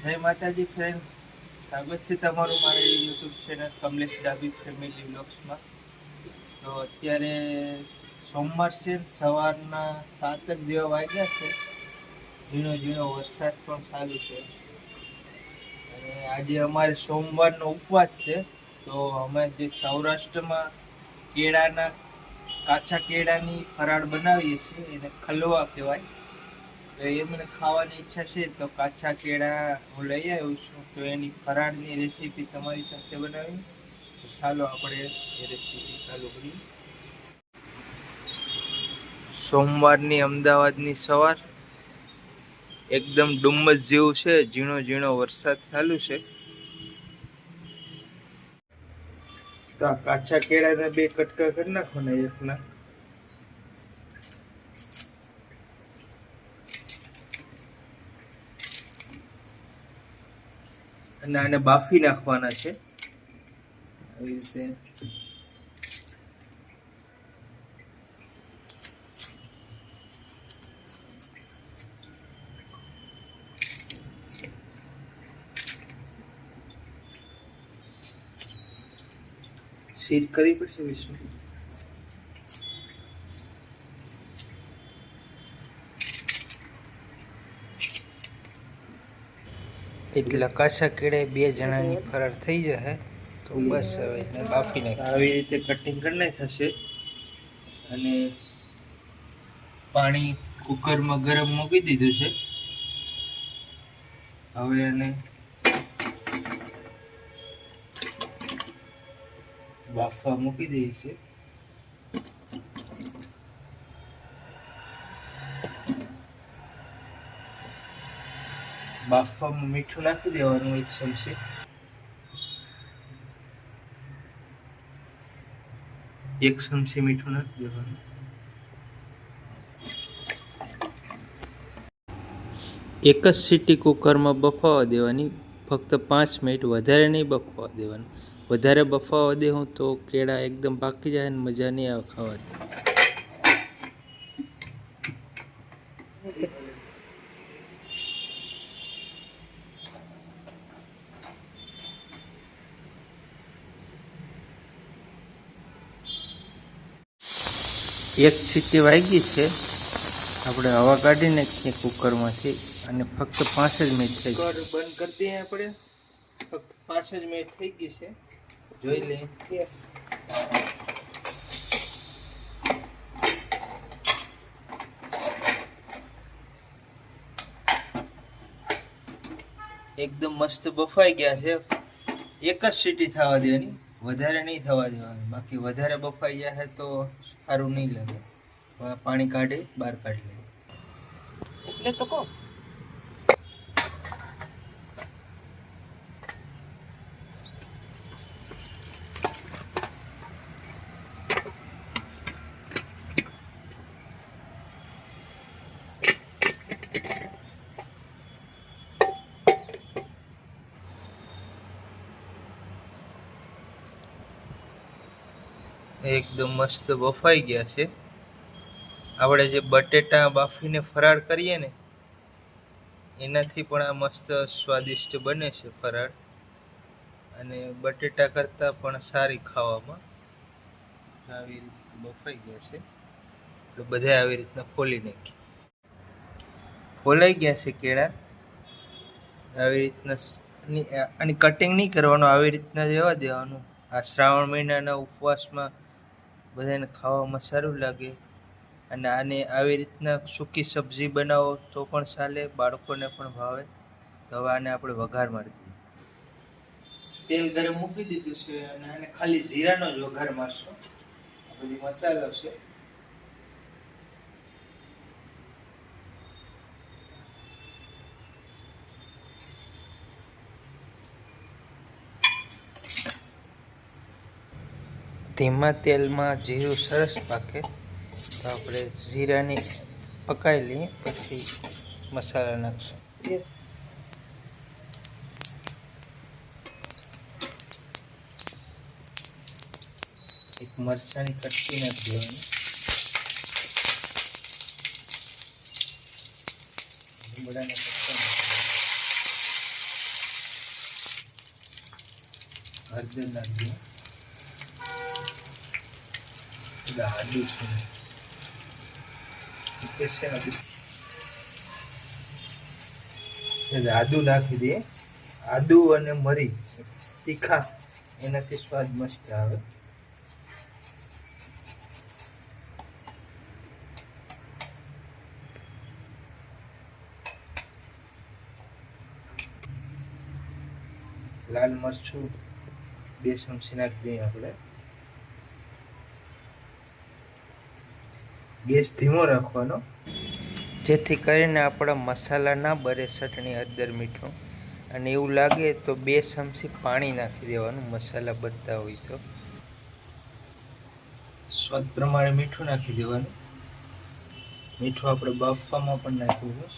જય માતાજી ફ્રેન્ડ્સ, સ્વાગત છે તમારું મારી યુટ્યુબ ચેનલ કમલેશ ડાબી ફેમિલી વ્લોગ્સમાં. તો અત્યારે સોમવાર છે, સવારના 7 જેવા વાગ્યા છે. ઝીણો ઝીણો વરસાદ પણ ચાલુ છે અને આજે અમારે સોમવારનો ઉપવાસ છે. તો અમે જે સૌરાષ્ટ્રમાં કેળાના કાચા કેળાની ફરાળ બનાવીએ છીએ, એને ખલવા કહેવાય. તો એ મને ખાવાની ઈચ્છા છે, તો કાચા કેળા હું લઈ આવ્યો છું. તો એની ફરાળની રેસીપી તમારી સાથે બનાવી. તો ચાલો આપણે એ રેસીપી ચાલુ કરીએ. સોમવારની અમદાવાદની સવાર એકદમ ડુમ્મસ જેવું છે. ઝીણો ઝીણો વરસાદ ચાલુ છે. તો આ કાચા કેળાના 2 કટકા કરી નાખો ને એકના. અને આને બાફી નાખવાના છે આવી રીતે. સીર કરવી પડશે વિષ્ણુ. એટલા કાચા કેળે 2 જણાની ફરાળ થઈ જશે. તો બસ હવે એને બાફી નાખીએ. આવી રીતે કટિંગ કરી નાખશે અને પાણી કુકરમાં ગરમ મૂકી દીધું છે. હવે એને બાફવા મૂકી દઈએ છીએ. બાફવામાં મીઠું નાખી દેવાનું 1 ચમચી. 1 ચમચી મીઠું નાખી દેવાનું. એક જ સીટી કુકરમાં બફાવા દેવાની, ફક્ત 5 મિનિટ, વધારે નહીં બફાવા દેવાનું. વધારે બફાવા દેવું તો કેળા એકદમ પાકી જાય અને મજા નહીં આવે ખાવાની. એક સીટી વાગી છે. આપણે હવા કાઢી નાખીએ કુકરમાંથી અને ફક્ત 5 જ મિનિટ થઈ. કુકર બંધ કરી દઈએ આપણે. ફક્ત 5 જ મિનિટ થઈ ગઈ છે. જોઈ લઈએ. એકદમ મસ્ત બફાઈ ગયા છે. એક જ સીટી થવા દેવાની, વધારે નહીં થવા દેવાની. બાકી વધારે બફાઈ જાય તો સારું નહીં લાગે. પાણી કાઢી બહાર કાઢી લઈએ. એટલે તો કહો. એકદમ મસ્ત બફાઈ ગયા છે. આપણે જે બટેટા બાફીને ફરાળ કરીએ ને, એનાથી પણ આ મસ્ત સ્વાદિષ્ટ બને છે ફરાળ. અને બટેટા કરતાં પણ સારી ખાવામાં. આવી રીતે બફાઈ ગયા છે. એટલે બધા આવી રીતના ફોલી નાખીએ. ફોલાઈ ગયા છે કેળા. આવી રીતના આની કટિંગ નહીં કરવાનું, આવી રીતના જવા દેવાનું. આ શ્રાવણ મહિનાના ઉપવાસમાં બધાને ખાવામાં સારું લાગે. અને આને આવી રીતના સૂકી સબ્જી બનાવો તો પણ ચાલે, બાળકોને પણ ભાવે. તો હવે આને આપણે વઘાર મારી દઈએ. તેલ ગરમ મૂકી દીધું છે અને આને ખાલી જીરાનો જ વઘાર મારશું. આ બધી મસાલો છે. ધીમા તેલમાં જીરું સરસ પાકે તો આપણે જીરાની પકાઈ લઈએ, પછી મસાલા નાખશું. એક મરચાંની કટકી નાખી દેવાની. લીમડાના પત્તા નાખવાના. હળદર નાખીએ. આદુ છે આદુ નાખી દઈએ. આદુ અને મરી તીખા, એનાથી સ્વાદ મસ્ત આવે. લાલ મરચું 2 ચમચી નાખી દઈએ આપણે. ગેસ ધીમો રાખવાનો, જેથી કરીને આપણા મસાલા ના બળે, ચટણી, હળદર, મીઠું. અને એવું લાગે તો 2 ચમચી પાણી નાખી દેવાનું, મસાલા બળતા હોય તો. સ્વાદ પ્રમાણે મીઠું નાખી દેવાનું. મીઠું આપણે બાફવામાં પણ નાખ્યું છે.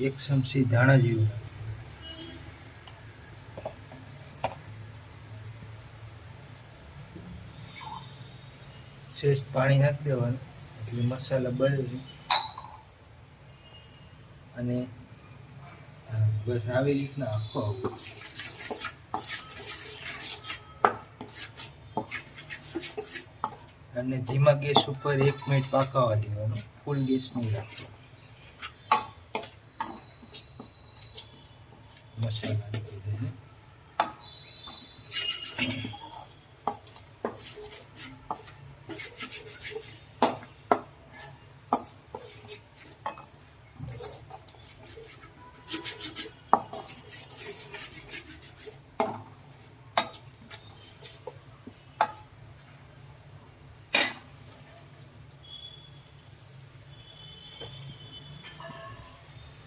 1 ચમચી ધાણા જીરું, સેજ પાણી નાખી દેવાનું એટલે મસાલા બળે. અને બસ આવી રીતના આખો આવું. અને ધીમા ગેસ ઉપર 1 મિનિટ પાકવા દેવાનું, ફૂલ ગેસ નહીં રાખવાનો. મસાલા નાખી દઈએ.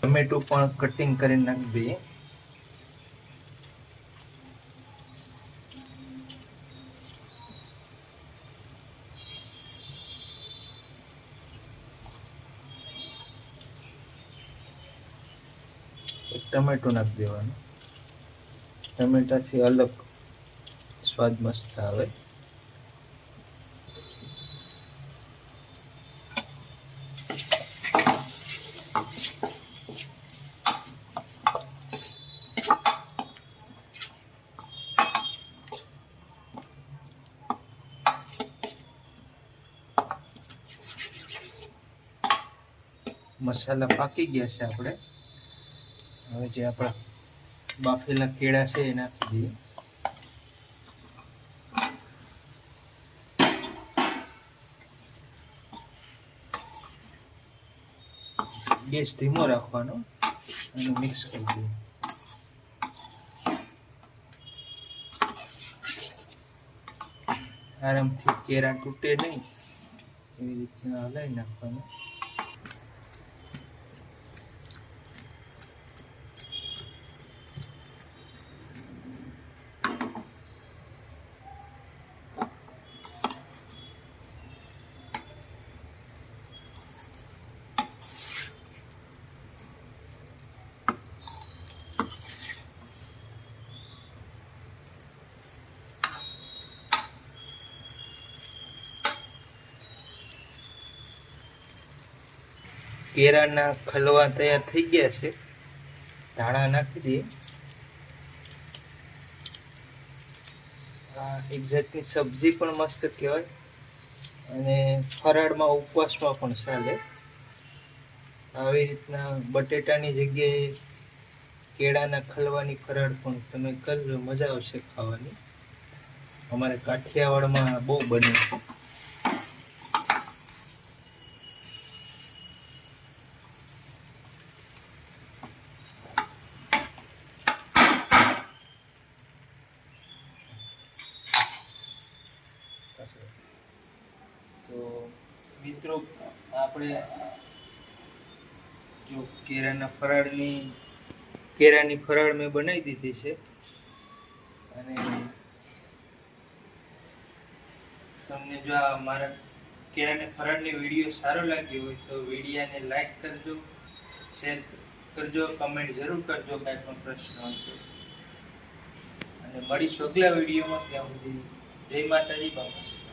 ટમેટું પણ કટિંગ કરીને નાખી દઈએ. ટમેટું નાખી દેવાનું. ટમેટાથી અલગ સ્વાદ મસ્ત આવે. મસાલા પાકી ગયા છે. આપણે હવે જે આપણા બાફેલા કેળા છે એ નાખી દઈએ. ગેસ ધીમો રાખવાનો અને મિક્સ કરી દઈએ. આરામથી કેળા તૂટે નહીં એવી રીતના હલાવી નાખવાનું. કેળાના ખલવા તૈયાર થઈ ગયા છે. ધાણા નાખી દઈએ. આ એક જાતની સબ્જી પણ મસ્ત કહેવાય અને ફરાળમાં ઉપવાસમાં પણ ચાલે. આવી રીતના બટેટાની જગ્યાએ કેળાના ખલવાની ફરાળ પણ તમે કરજો, મજા આવશે ખાવાની. અમારે કાઠિયાવાડમાં બહુ બને છે. તો મિત્રો, આપણે જો કેળાની ફરાળ મેં બનાવી દીધી છે. અને તમને જો આ મારા કેળાની ફરાળની વિડીયો સારો લાગ્યો હોય તો વિડીયાને લાઈક કરજો, શેર કરજો, કમેન્ટ જરૂર કરજો કાંઈ પણ પ્રશ્ન હોય તો. અને મળીશું અગલા વિડીયોમાં. ત્યાં સુધી જય માતાજી, બાપા.